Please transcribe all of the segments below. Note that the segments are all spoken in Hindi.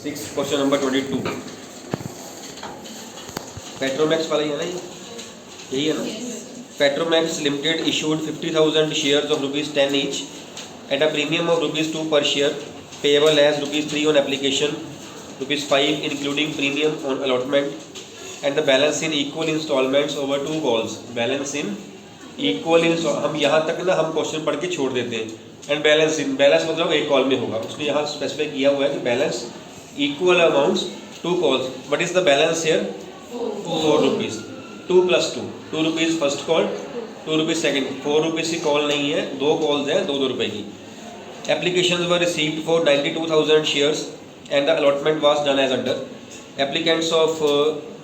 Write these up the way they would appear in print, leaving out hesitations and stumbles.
6 क्वेश्चन नंबर 22 पेट्रोमैक्स वाला ही है ना, यही है ना। Petromax limited issued 50,000 shares of ₹10 each at a premium of ₹2 per share payable as ₹3 on application, ₹5 including premium on allotment and the balance in equal installments over 2 calls. Balance in equal in, हम यहाँ तक ना हम क्वेश्चन पढ़ के छोड़ देते हैं। एंड बैलेंस इन, बैलेंस मतलब एक कॉल में होगा, उसने यहाँ स्पेसिफाई किया हुआ है कि balance equal amounts 2 calls. What is the balance here? ₹4. 2 + 2, ₹2 first call, ₹2 second, ₹4 की कॉल नहीं है, 2 कॉल्स हैं ₹2 की। Applications were received for 92,000 shares and the allotment was done as under. Applicants of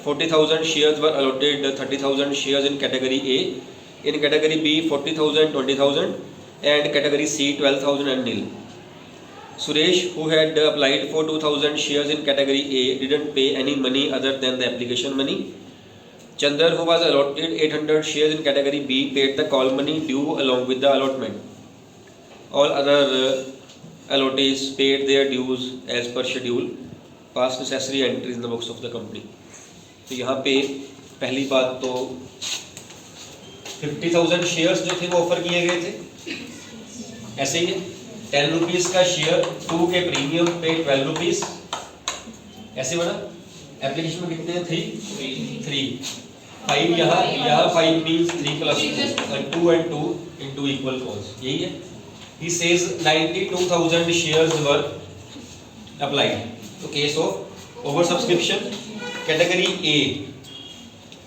40,000 shares were allotted 30,000 shares in category A, in category B 40,000, 20,000 and category C 12,000 and nil. Suresh, who had applied for 2,000 shares in category A, didn't pay any money other than the application money. Chandar, who was allotted 800 shares in category B, paid the call money due along with the allotment. All other allottees paid their dues as per schedule. Pass necessary entries in the books of the company. तो यहाँ पे पहली बात तो 50,000 शेयर्स जो थे वो ऑफर किए गए थे, ऐसे ही है। ₹10 का शेयर, 2 के प्रीमियम पे ₹12, ऐसे बना। एप्लीकेशन में कितने हैं? 3, 5 यहाँ 5 means 3 + 2 and 2 and 2 into equal calls, यही है। He says 92,000 shares were applied. तो case of over subscription, category A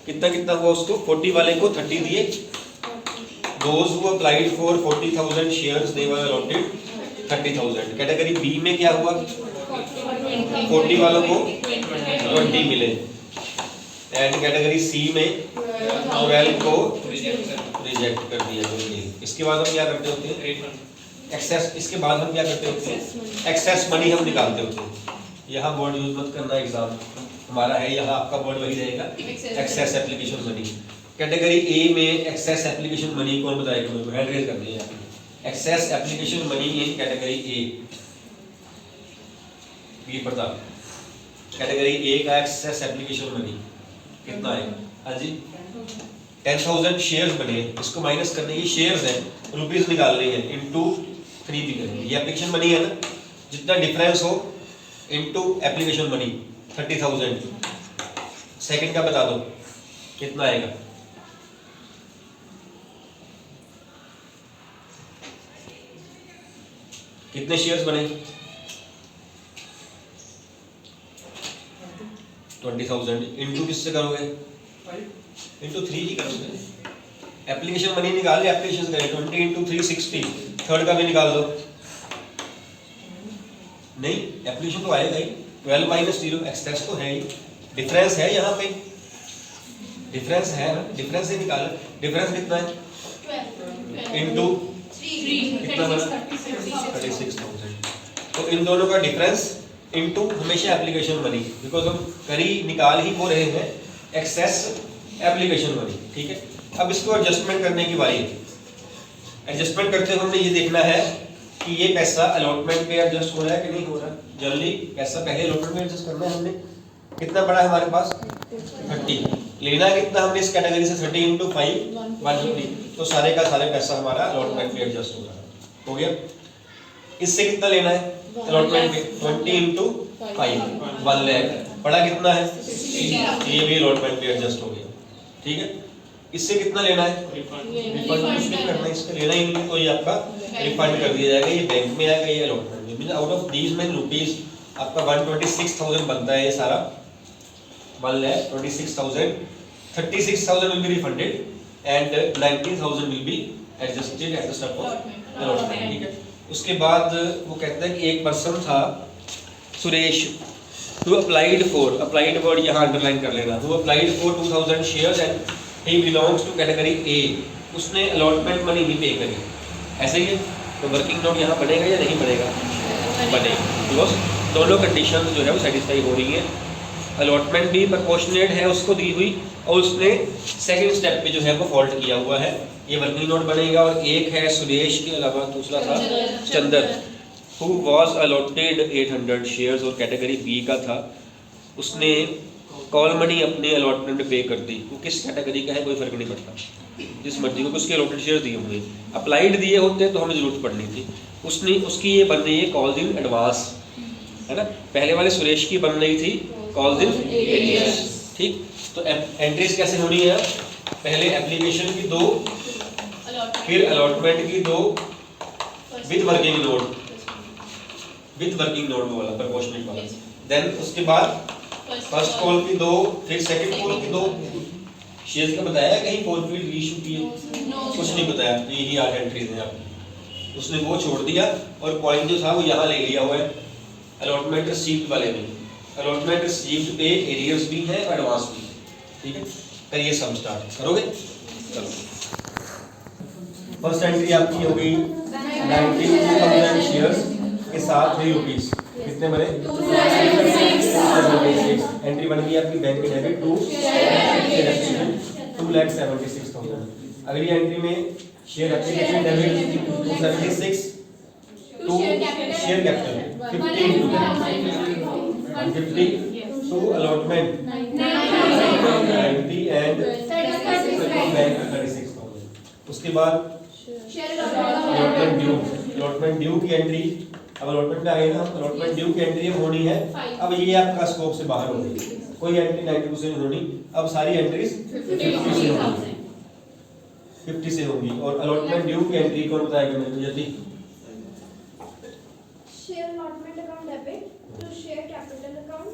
कितना हुआ उसको? 40 वाले को 30 दिए। Those who applied for 40,000 shares they were allotted 30,000. Category B में क्या हुआ? 40 वालों को 20 मिले एंड कैटेगरी सी में 12 को रिजेक्ट कर दिया। इसके बाद हम क्या करते होते हैं? एक्सेस, इसके बाद हम क्या करते होते हैं? एक्सेस मनी हम निकालते होते हैं। यहाँ वर्ड यूज मत करना, एग्जाम हमारा है, यहाँ आपका वर्ड वही रहेगा, excess application money. Category A में एक्सेस एप्लीकेशन मनी कौन बताएगा मेरे को? हैंड रेज करनी है। Excess application money in category A, ये पता। कैटेगरी ए का एक्सेस एप्लीकेशन मनी कितना है? हाँ जी, 10,000 शेयर्स बने, इसको माइनस करने की शेयर्स हैं, रुपीस निकालने हैं, इनटू 3 भी करेंगे। ये एप्लीकेशन मनी है ना, जितना डिफरेंस हो इनटू एप्लीकेशन मनी 30,000। सेकंड का बता दो कितना आएगा? कितने शेयर्स बने? 20,000 इनटू किससे करोगे? इनटू 3 ही करोगे। एप्लीकेशन मनी निकाल ले, एप्लीकेशन करें 20 × 3 60। थर्ड का भी निकाल दो। नहीं, एप्लीकेशन तो आएगा ही। 12 - 0 एक्सेस तो है ही, डिफरेंस है यहाँ पे, डिफरेंस है ना, डिफरेंस से निकाल। डिफरेंस कितना है? 12 इनटू 3 कितना बना? 36,000। तो इन दोनों का डिफरेंस इनटू हमेशा एप्लीकेशन मनी, बिकॉज हम निकाल ही वो रहे हैं एक्सेस एप्लीकेशन मनी। ठीक है, अब इसको एडजस्टमेंट करने की बारी है। एडजस्टमेंट करते हुए हमने ये देखना है कि ये पैसा अलॉटमेंट पे एडजस्ट हो रहा है कि नहीं हो रहा। जल्दी पैसा पहले अलॉटमेंट में एडजस्ट करना है हमने। कितना बड़ा है हमारे पास? 30। लेना कितना हमने इस कैटेगरी से? 30 × 5 150। तो सारे का सारे पैसा हमारा अलॉटमेंट पे एडजस्ट हो रहा है। हो गया। इससे कितना लेना है अलॉटमेंट पे? 20 × 5 1 लाख। बड़ा कितना है? ये भी अलॉटमेंट पे एडजस्ट हो गया। ठीक है, इससे कितना लेना है? रिफंड कुछ नहीं करना, इसका लेना ही नहीं, तो ये आपका रिफंड कर दिया जाएगा। ये बैंक में आएगा, ये अलॉटमेंट में। आउट ऑफ दीज में रुपीस आपका 126,000 बनता है ये सारा। 1,26,000, 36,000 will be refunded and 19,000 will be adjusted at the step of allotment. ठीक है, उसके बाद वो कहता है कि एक पर्सन था Suresh, who applied for, applied word यहाँ अंडरलाइन कर लेना, who applied for 2,000 shares and he belongs to category A, उसने अलॉटमेंट मनी नहीं पे करी। ऐसे ही है, तो वर्किंग नोट यहाँ बनेगा या नहीं बनेगा? बनेगा, बिकॉज दोनों कंडीशन जो है वो सेटिस्फाई हो रही है। अलॉटमेंट भी प्रोपोर्शनेट है उसको दी हुई, और उसने सेकंड स्टेप पे जो है वो फॉल्ट किया हुआ है, ये वर्किंग नोट बनेगा। और एक है सुरेश के अलावा दूसरा था Chander, who was allotted 800 shares और कैटेगरी बी का था, उसने कॉल मनी अपने अलॉटमेंट पे कर दी। वो किस कैटेगरी का है कोई फर्क नहीं पड़ता, जिस मर्जी को उसके अलॉटेड शेयर दिए होंगे। अप्लाइड दिए होते तो हमें ज़रूरत पड़नी थी। उसने उसकी ये बन रही है कॉल्स इन एडवांस, है ना। पहले वाले सुरेश की बन रही थी कॉल्स इन एरियर्स। ठीक, तो एंट्रीज कैसे होनी है? पहले एप्लीकेशन की 2, फिर अलॉटमेंट की 2 with working note, with working note वाला प्रोपोर्शनेट वाला। देन उसके बाद फर्स्ट कॉल की 2, फिर सेकंड कॉल की 2। शेयर्स का बताया कहीं कॉल फील्ड रीइशू की है? कुछ नहीं बताया। तो यही 8 एंट्रीज हैं आपकी। उसने वो छोड़ दिया और पॉइंट जो था वो यहाँ ले लिया हुआ है अलॉटमेंट रिसीव्ड वाले में। अलॉटमेंट रिसीव्ड पे एरियर्स भी हैं और एडवांस भी है। ठीक है, करिए सम स्टार्ट करोगे। चलो, फर्स्ट एंट्री आपकी हो गई 92,000 शेयर्स के साथ 3 रुपीज। कितने बने? 276। एंट्री बन गई आपकी बैंक डेबिट 2,76,000। अगली एंट्री में share application debit 276 to share capital 15 150 to allotment 90 and bank 36,000। उसके बाद अलॉटमेंट ड्यू की एंट्री। अब अलॉटमेंट पे आए ना, अलॉटमेंट ड्यू की एंट्री होनी है। अब ये आपका स्कोप से बाहर हो गई, कोई एंट्री 92 से नहीं होनी। अब सारी एंट्रीज 50 से होंगी। और अलॉटमेंट ड्यू की एंट्री कौन बताएगा मेरे को जल्दी? Share allotment account debit to share capital account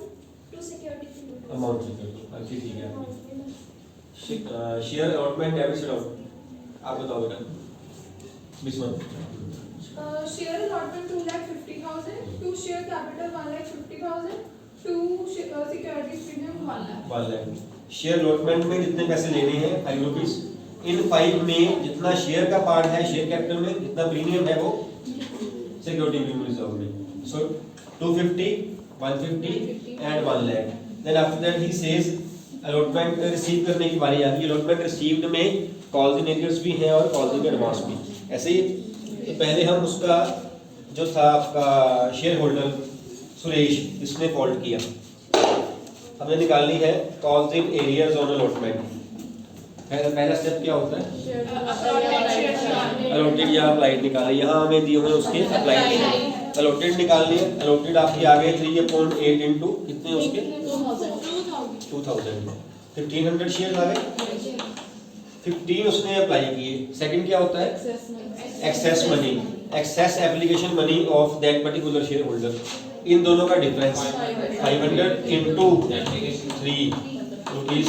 to security amount ठीक है। शेयर अलॉटमेंट डेबिट से डाउन आप बताओ बेटा। बिस्मिल्लाह। Share allotment 2,50,000 to share capital 1,50,000 to securities premium 1 lakh. Share allotment में जितने पैसे लेने हैं 5 रुपीज। इन 5 में जितना शेयर का पार्ट है शेयर कैपिटल में, जितना प्रीमियम है वो सिक्योरिटी प्रीमियम रिजर्व में। So 250, 150 and 1 lakh. Then after that he says allotment receive करने की बारी आती है। अलॉटमेंट रिसीव्ड में कॉल्स इन एरियर्स भी हैं और कॉल्स इन एडवांस भी। ऐसे ही तो पहले हम उसका जो था आपका शेयर होल्डर सुरेश, इसने फॉल्ट किया। हमने निकालनी है calls in arrears on allotment. पहला स्टेप क्या होता है? अलॉटेड या अप्लाइड निकाले। यहाँ हमें दिए हुए उसके अप्लाइड। अलॉटेड निकालनी है। अलॉटेड आपकी आ गई 3/8 इंटू कितने उसके 2000। 1500 शेयर आ गए। 15 उसने अप्लाई किए। सेकंड क्या होता है? Excess money, excess application money of that particular share holder. इन दोनों का डिफरेंस 500 इंटू 3 रुपीज।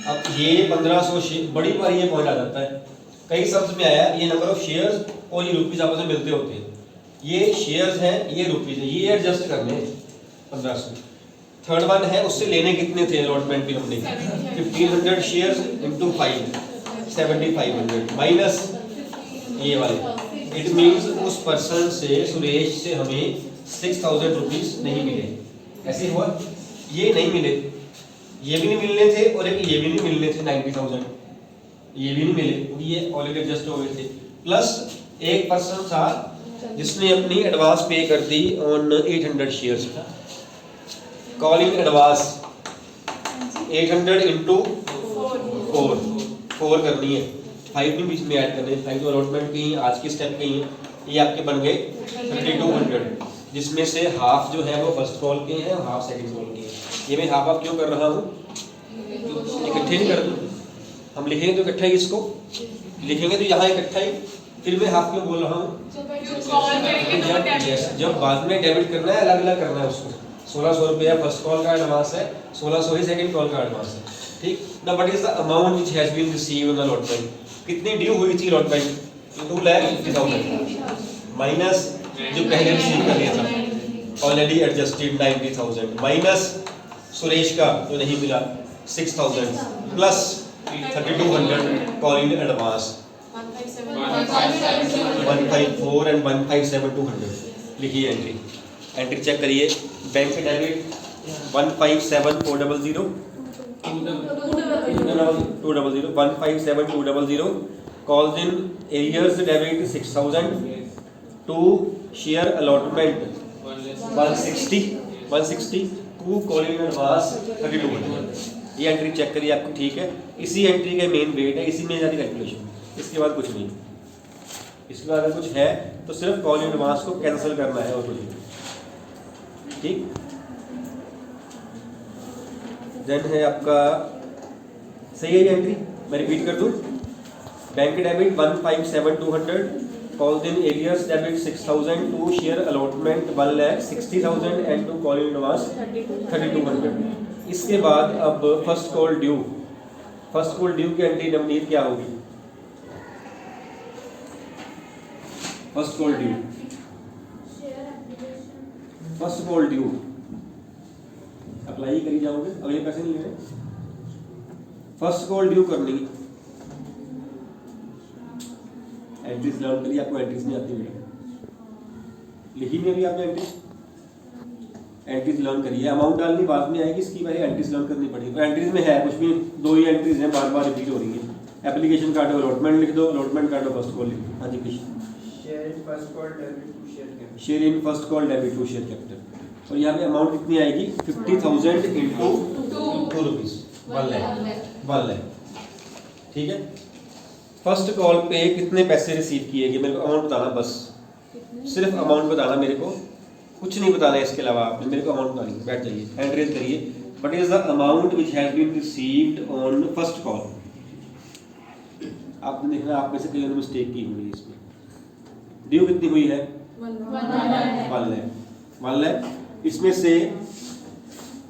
अब ये 1500 शेयर, बड़ी बार ये पॉइंट आ जाता है। कई शब्द में आया ये नंबर ऑफ शेयर्स और ये रुपीज आपस में मिलते होते हैं। ये शेयर्स हैं, ये रुपीज है, ये एडजस्ट करने 1500। थर्ड वन है उससे लेने कितने थे अलॉटमेंट पे हमने 1500 शेयर्स इंटू 5 7500 माइनस ये वाले। इट मीन्स उस पर्सन से सुरेश से हमें 6000 रुपीज नहीं मिले। ऐसे हुआ, ये नहीं मिले, ये भी नहीं मिलने थे और एक ये भी नहीं मिलने थे 90,000, ये भी नहीं मिले, ये ऑलरेडी एडजस्ट हो गए थे। प्लस एक पर्सन था जिसने अपनी एडवांस पे कर दी on 800 shares. Calling advance 800 into 4 करनी है। 5 भी बीच में ऐड करने हैं। 5 तो अलॉटमेंट की आज की स्टेप की है। ये आपके बन गए 3200, जिसमें से हाफ जो है वो फर्स्ट कॉल के हैं और हाफ सेकंड कॉल के हैं। ये मैं हाफ क्यों कर रहा हूँ? इकट्ठे नहीं कर दूँ, हम लिखेंगे तो इकट्ठा ही, इसको लिखेंगे तो यहाँ इकट्ठा ही। फिर मैं हाफ क्यों बोल रहा हूँ? जब बाद में डेबिट करना है अलग अलग करना है उसको। 1600 रुपया फर्स्ट कॉल का एडवांस है, 1600 ही सेकंड कॉल का एडवांस है। ठीक ना। What is the amount which has been received in allotment? कितनी ड्यू हुई थी अलॉटमेंट? 2,50,000 माइनस जो पहले रिसीव कर लिया था ऑलरेडी एडजस्टेड 90,000 माइनस सुरेश का जो नहीं मिला 6,000 प्लस 3,200 कॉलिंग एडवांस 154 एंड 157,200। लिखिए एंट्री, एंट्री चेक करिए। Bank debit 157,400 157,200 calls in arrears debit 6,000 to share allotment 160 to calling in advance 3200। ये एंट्री चेक करिए आपको ठीक है। इसी एंट्री का मेन वेट है, इसी में जाती कैलकुलेशन, इसके बाद कुछ नहीं। इसके बाद अगर कुछ है तो सिर्फ कॉल इन एडवांस को कैंसिल करना है और कुछ नहीं। ठीक, देन है आपका, सही है ये एंट्री, मैं रिपीट कर दूं। Bank debit 157,200, call in arrears debit 6,000, to share allotment 1,60,000 and to call in advance 3,200। इसके बाद अब फर्स्ट कॉल ड्यू की एंट्री नवनीत क्या होगी? फर्स्ट कॉल ड्यू अप्लाई करी जाओगे, अब ये पैसे नहीं लेने। फर्स्ट कॉल ड्यू करनी, एंट्रीज लर्न करिए, आपको एंट्रीज नहीं आती बेटा, लिखी नहीं अभी आपने एंट्रीज लर्न करिए। अमाउंट डालनी बाद में आएगी, इसकी पहले एंट्रीज लर्न करनी पड़ेगी। तो एंट्रीज में है कुछ भी, 2 ही एंट्रीज हैं, बार बार रिपीट हो रही है। एप्लीकेशन कार्ड अलॉटमेंट लिख दो, अलॉटमेंट कार्ड फर्स्ट कॉल लिख दो। हाँ जी Krishna, share in first call debit to share capital. और यहाँ पे अमाउंट कितनी आएगी? 50,000 इंटू 2 रुपीज, 1 लाख। ठीक है, फर्स्ट कॉल पे कितने पैसे रिसीव किए गए, मेरे को अमाउंट बताना, बस सिर्फ अमाउंट बताना मेरे को, कुछ नहीं बताना है इसके अलावा। आपने मेरे को अमाउंट बतानी, बैठ जाइए, हैंड रेज करिए। What is the amount which has been received on first call? आपने देखना आप में से कई ने मिस्टेक की हुई है इसमें। ड्यू कितनी हुई है? 1 लाख। इसमें से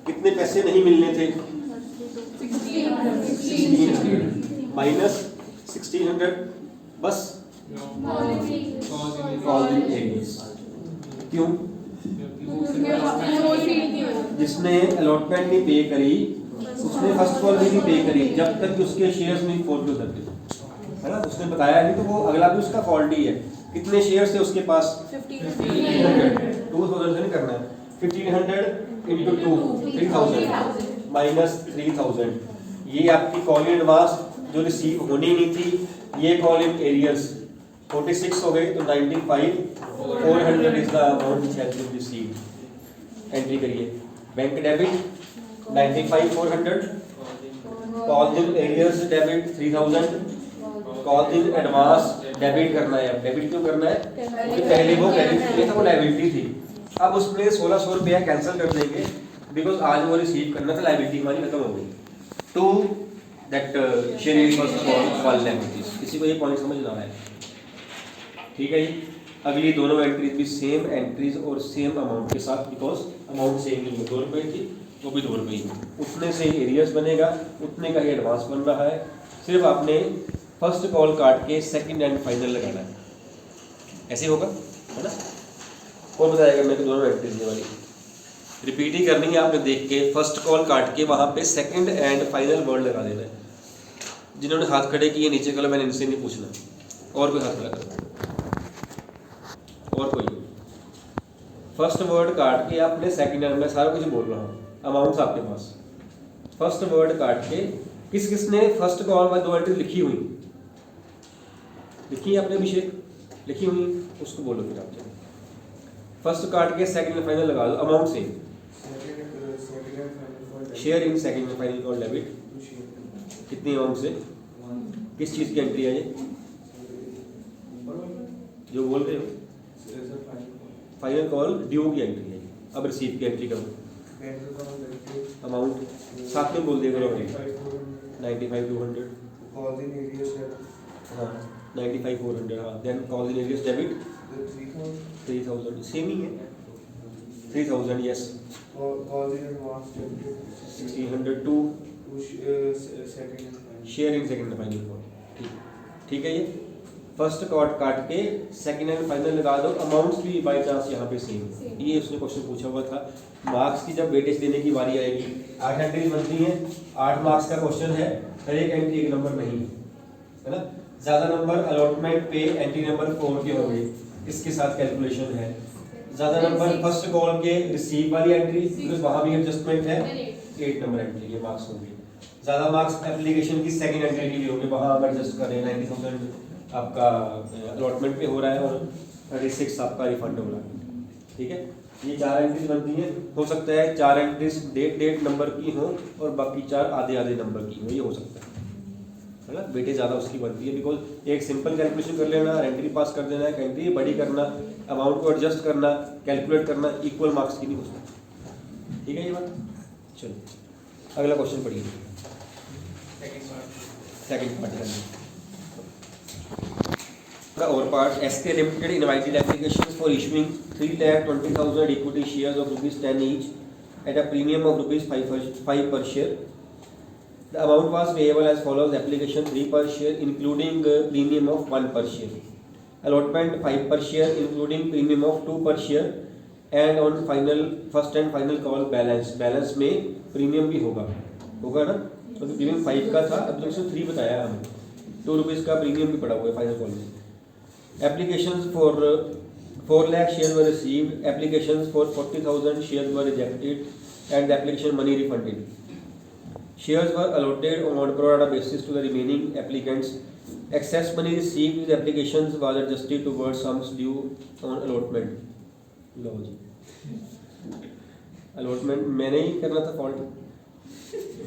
कितने पैसे नहीं मिलने थे? 1600 माइनस 1600, बस कॉल इन एरियर्स। क्यों? जिसने अलॉटमेंट नहीं पे करी उसने फर्स्ट कॉल भी नहीं पे करी जब तक उसके शेयर्स नहीं फोल्ड हो जाते, है ना। उसने बताया नहीं तो वो अगला भी उसका फॉल्ट ही है। कितने शेयर्स थे उसके पास? 1500। 2000 से नहीं करना है, 1500 इंटू 2 3000 माइनस 3000। ये आपकी कॉल इन एडवांस जो रिसीव होनी नहीं थी, ये कॉल इन एरियर्स 46 हो गए, तो 95,400 is the amount which has been received. Entry करिए, bank debit 95,400, call in arrears debit 3000, call in advance debit करना है। अब डेबिट क्यों करना है? क्योंकि पहले वो क्रेडिट था, वो लायबिलिटी थी। अब उसमें 1600 रुपया कैंसिल कर देंगे बिकॉज आज वो रिसीव करना था, लायबिलिटी हमारी खत्म हो गई। To that share first call 1 lakh rupees. किसी को ये पॉइंट समझ ना आया? ठीक है जी। अगली दोनों एंट्रीज भी सेम एंट्रीज और सेम अमाउंट के साथ, बिकॉज अमाउंट सेम नहीं है, 2 रुपये थी वो भी 2 रुपये ही, उतने से ही एरियर्स बनेगा, उतने का ही एडवांस बन रहा है। सिर्फ आपने फर्स्ट कॉल काट के सेकंड एंड फाइनल लगाना है, ऐसे होगा, है ना। कौन बताएगा मेरे को दोनों एंट्रीज वाली? रिपीट ही करनी है आपने, देख के फर्स्ट कॉल काट के वहाँ पे सेकंड एंड फाइनल वर्ड लगा देना है। जिन्होंने हाथ खड़े किए नीचे करो, मैंने इनसे नहीं पूछना, और कोई हाथ खड़ा करो, और कोई। फर्स्ट वर्ड काट के आपने सेकंड एंड, मैं सारा कुछ बोल रहा हूँ, अमाउंट्स आपके पास। फर्स्ट वर्ड काट के किस किसने फर्स्ट कॉल में 2 एंट्री लिखी हुई, लिखी है आपने अभिषेक, लिखी हुई, उसको बोलो फिर आप। फर्स्ट काट के सेकंड फाइनल लगा दो, amount same. Share in second final call debit, कितनी अमाउंट से, किस चीज़ की एंट्री है ये जो बोल रहे हो? फाइनल कॉल ड्यू की एंट्री है। अब रिसीव की एंट्री करो, अमाउंट साथ में बोल दिया करो, 95,200, हाँ 95,400, हाँ। Then call in arrears debit 3,000, same ही है, 3,000, yes. 1,600 to share in second final call. ठीक है। ये फर्स्ट कॉल काट के सेकंड एंड फाइनल लगा दो, अमाउंट्स भी बाय चांस यहाँ पे सेम। ये उसने क्वेश्चन पूछा हुआ था। मार्क्स की जब वेटेज देने की बारी आएगी, 8 एंट्रीज बनती हैं, 8 मार्क्स का क्वेश्चन है, हर एक एंट्री 1 नंबर नहीं है ना। ज़्यादा नंबर अलॉटमेंट पे एंट्री नंबर 4 के हो गए, इसके साथ कैलकुलेशन है। ज़्यादा नंबर फर्स्ट कॉल के रिसीव वाली एंट्री, बिकॉज वहाँ भी एडजस्टमेंट है, 8 नंबर एंट्री के मार्क्स होंगे। ज़्यादा मार्क्स एप्लीकेशन की सेकंड एंट्री के लिए होंगे, वहाँ हम एडजस्ट करें, 90,000 आपका अलॉटमेंट पे हो रहा है और 36 आपका रिफंड होगा। ठीक है, ये 4 एंट्रीज बनती हैं। हो सकता है 4 एंट्रीज डेट नंबर की हो और बाकी 4 आधे नंबर की हो, ये हो सकता है ना। वेटेज ज़्यादा उसकी बनती है, बिकॉज एक सिंपल कैलकुलेशन कर लेना, एंट्री पास कर देना, एक एंट्री बड़ी करना, अमाउंट को एडजस्ट करना, कैलकुलेट करना, इक्वल मार्क्स की नहीं हो सकती। ठीक है ये बात। चलो अगला क्वेश्चन पढ़िए, सेकंड पार्ट और part SK Limited invited applications for issuing 3,20,000 equity shares of ₹10 each at a premium of ₹5 per share. The amount was payable as follows: application 3 per share including premium of 1 per share, allotment 5 per share including premium of 2 per share, and on first and final call balance में प्रीमियम भी होगा ना, तो प्रीमियम 5 का था, अब तो उसने 3 बताया हमें, ₹2 का प्रीमियम भी पड़ा हुआ है फाइनल कॉल में। Applications for 4 lakh shares were received. Applications for 40,000 shares were rejected and the application money refunded. Shares were allotted on pro rata basis to the remaining applicants. Excess money received with applications was adjusted towards sums due on allotment. लो जी, allotment मैंने ही करना था फॉल्ट।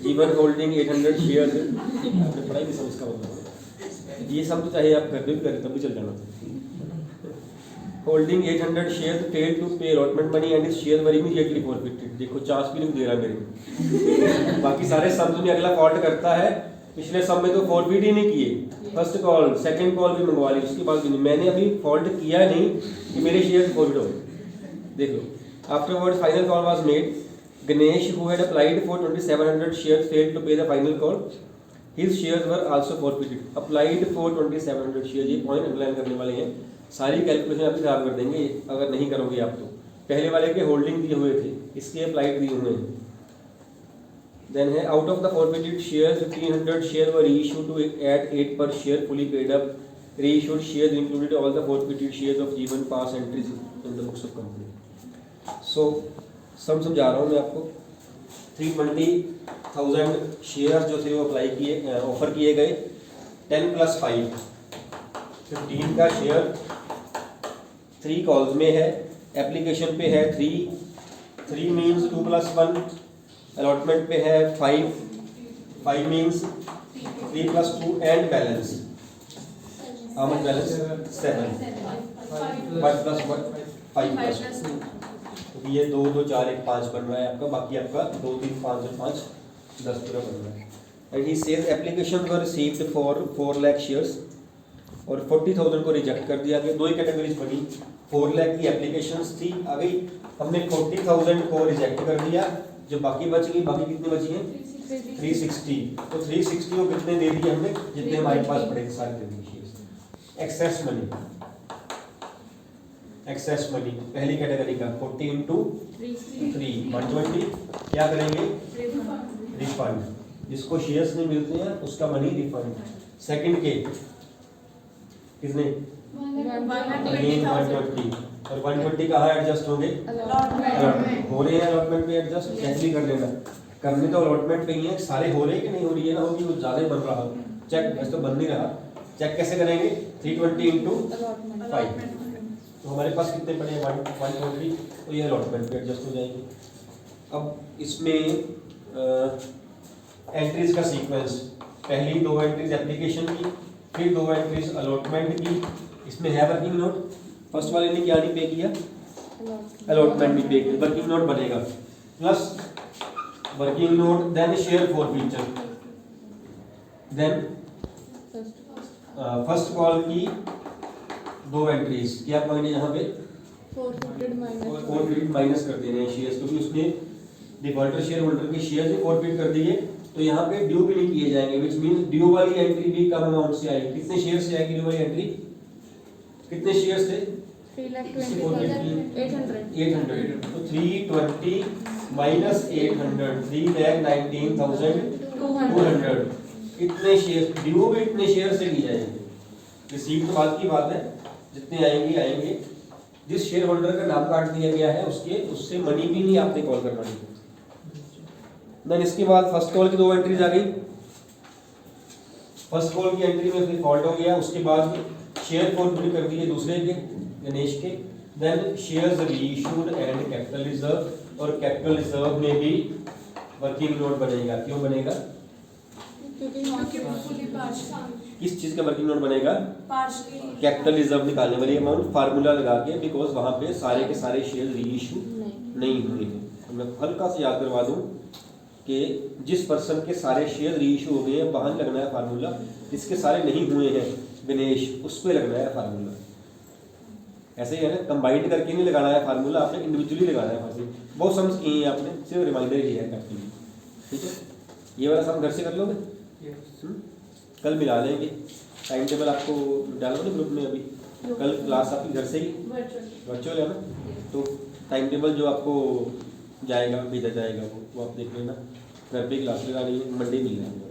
जीवन होल्डिंग 800 शेयर, आपने पढ़ाई भी समझ का मतलब ये सब तो चाहे आप घर पे भी करें तब भी चल जाना था। होल्डिंग 800 शेयर फेल्ड टू पे allotment money and share were immediately forfeited. देखो चांस भी नहीं दे रहा मेरे को। बाकी सारे सम्स में अगला फॉल्ट करता है, पिछले सम में तो फॉरफिट ही नहीं किए, फर्स्ट कॉल सेकंड कॉल भी मंगवा ली, उसके बाद भी नहीं। मैंने अभी फॉल्ट किया नहीं कि मेरे शेयर फॉरफिट हो गए। देख लो, afterward final call was made. Ganesh who had applied for 2700 shares failed to pay the final call, His shares were also forfeited. Applied for 2700 shares. ये पॉइंट अंडरलाइन करने वाले हैं, सारी कैलकुलेशन आपकी खराब कर देंगे अगर नहीं करोगे आप तो। पहले वाले के होल्डिंग दिए हुए थे, इसके अप्लाइड दिए हुए हैं। देन है out of the forfeited shares 1500 share were reissued to at 8 per share fully paid up. Reissued shares included all the forfeited shares of given past entries in the books of company. So सम समझा रहा हूँ मैं आपको। 320,000 शेयर्स जो थे वो अप्लाई किए, ऑफर किए गए। 10 + 5 15 का शेयर 3 कॉल्स में है, एप्लीकेशन पे है 3 मीन्स 2 + 1, अलॉटमेंट पे है 5 means 3 + 2 and balance. How much balance? 7 1 + 1 5 + 2, ये 2 2 4 1 5 बन रहा है आपका, बाकी आपका 2 3 5 और 5 10 पूरा बन रहा है। And he says application were received for 4 lakh shares और 40,000 को रिजेक्ट कर दिया गया। दो ही कैटेगरीज बनी, 4 लाख की एप्लीकेशंस थी आ गई, हमने 40,000 को रिजेक्ट कर दिया, जो बाकी बच गई, बाकी कितनी बची हैं 360, तो 360 को कितने दे दिए हमने, जितने हमारे पास पड़े थे सारे दे दिए। एक्सेस मनी पहली कैटेगरी का 40 × 3 120, क्या करेंगे रिफंड, जिसको शेयर्स नहीं मिलते हैं उसका मनी रिफंड। सेकंड के कितने 120 और 120 कहाँ एडजस्ट होंगे, हो रहे हैं अलॉटमेंट पे एडजस्ट, चेक भी कर लेना, करने तो अलॉटमेंट पे ही है, सारे हो रहे हैं कि नहीं हो रही है ना, होगी कुछ ज़्यादा ही बन रहा, चेक वैसे तो बन नहीं रहा, चेक कैसे करेंगे 320 × 5, तो हमारे पास कितने पड़े 120, तो ये अलॉटमेंट पे एडजस्ट हो जाएंगे। अब इसमें एंट्रीज का सीक्वेंस, पहली 2 एंट्रीज एप्लीकेशन की, फिर 2 एंट्रीज अलॉटमेंट की, इसमें है वर्किंग नोट, फर्स्ट वाले ने क्या नहीं पे किया, अलॉटमेंट भी पे किया, वर्किंग नोट बनेगा plus working note, then share forfeiture, then first call की 2 एंट्रीज, क्या पॉइंट है यहाँ पे फॉरफिट माइनस कर देने हैं शेयर्स, क्योंकि उसने डिफॉल्टर शेयर होल्डर के शेयर भी फॉरफिट कर दिए, तो यहाँ पे ड्यू भी नहीं किए जाएंगे, विच मींस ड्यू वाली एंट्री भी कम अमाउंट से आएगी। कितने शेयर से आएगी ड्यू वाली एंट्री, कितने शेयर थे 800, तो 320 माइनस 800 3,19,200, इतने शेयर ड्यू भी इतने शेयर से ली जाएंगे। रिसीव तो बात की बात है, जितने आएंगे, जिस शेयर होल्डर का नाम काट दिया गया है उससे मनी भी नहीं आपने कॉल करवानी। देन इसके बाद फर्स्ट कॉल की 2 एंट्रीज आ गई, फर्स्ट कॉल की एंट्री में फिर फॉल्ट हो गया, उसके बाद शेयर फॉरफिट कर दिए दूसरे के, गणेश के। Then shares reissued and capital reserve, और कैपिटल रिजर्व में भी वर्किंग नोट बनेगा। क्यों बनेगा? किस चीज का वर्किंग नोट बनेगा? कैपिटल रिजर्व निकालने वाली अमाउंट फार्मूला लगा के, बिकॉज वहां पे सारे के सारे शेयर रीइश्यू नहीं हुए हैं। तो मैं हल्का से याद करवा दूं कि जिस पर्सन के सारे शेयर रीइश्यू हो गए हैं वहां लगना है फार्मूला, जिसके सारे नहीं हुए हैं गणेश उस पर लगना है फार्मूला। ऐसे ही है ना, कंबाइंड करके नहीं लगाना है फार्मूला, आपने इंडिविजुअली लगाना है फार्मूला। बहुत समझ किए हैं आपने, सिर्फ रिमाइंडर ही है आपके लिए। ठीक है, ये वाला सब घर से कर लोगे? कल मिला लेंगे। टाइम टेबल आपको डालो ना ग्रुप में अभी। कल क्लास आपकी घर से ही वर्चुअल है ना, तो टाइम टेबल जो आपको जाएगा भेजा जाएगा वो आप देख लेना। घर पे क्लास लगानी है, मंडे मिल जाएगा।